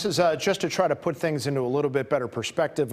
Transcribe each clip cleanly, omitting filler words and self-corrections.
This is just to try to put things into a little bit better perspective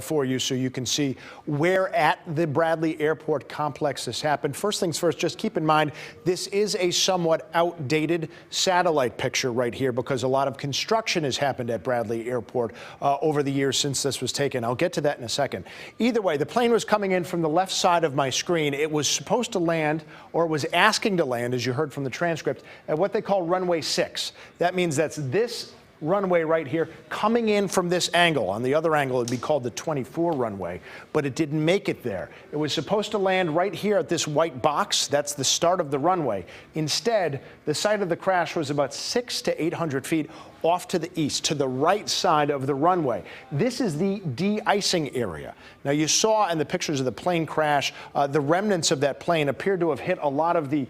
for you so you can see where at the Bradley Airport complex this happened. First things first, just keep in mind this is a somewhat outdated satellite picture right here because a lot of construction has happened at Bradley Airport over the years since this was taken. I'll get to that in a second. Either way, the plane was coming in from the left side of my screen. It was supposed to land, or it was asking to land, as you heard from the transcript, at what they call runway 6. That means that's this runway right here coming in from this angle. On the other angle, it would be called the 24 runway, but it didn't make it there. It was supposed to land right here at this white box. That's the start of the runway. Instead, the site of the crash was about 600 to 800 feet off to the east, to the right side of the runway. This is the de-icing area. Now, you saw in the pictures of the plane crash, the remnants of that plane appeared to have hit a lot of the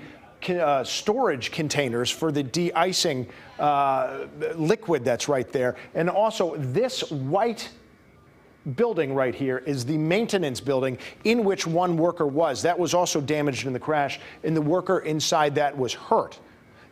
storage containers for the de-icing liquid that's right there. And also, this white building right here is the maintenance building in which one worker was. That was also damaged in the crash, and the worker inside that was hurt.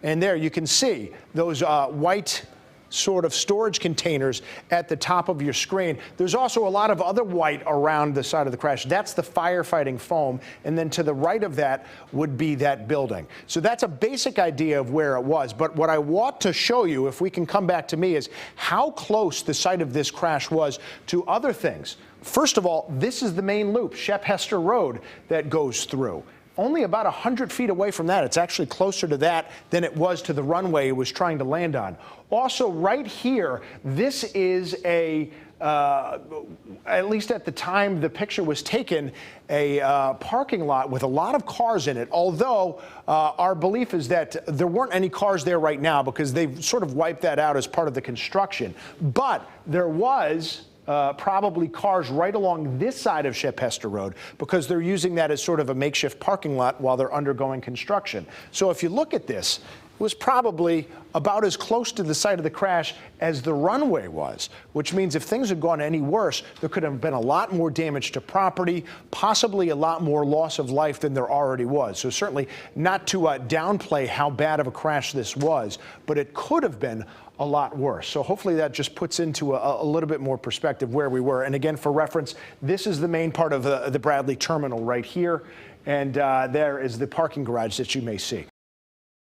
And there you can see those white sort of storage containers at the top of your screen. There's also a lot of other white around the side of the crash. That's the firefighting foam. And then to the right of that would be that building. So that's a basic idea of where it was. But what I want to show you, if we can come back to me, is how close the site of this crash was to other things. First of all, this is the main loop, Shep Hester Road, that goes through. Only about 100 feet away from that. It's actually closer to that than it was to the runway it was trying to land on. Also, right here, this is a, at least at the time the picture was taken, a parking lot with a lot of cars in it, although our belief is that there weren't any cars there right now because they've sort of wiped that out as part of the construction. But there was probably cars right along this side of Shep Hester Road because they're using that as sort of a makeshift parking lot while they're undergoing construction. So if you look at this, it was probably about as close to the site of the crash as the runway was, which means if things had gone any worse, there could have been a lot more damage to property, possibly a lot more loss of life than there already was. So certainly not to downplay how bad of a crash this was, but it could have been a lot worse. So hopefully that just puts into a little bit more perspective where we were. And again, for reference, this is the main part of the Bradley terminal right here. And there is the parking garage that you may see.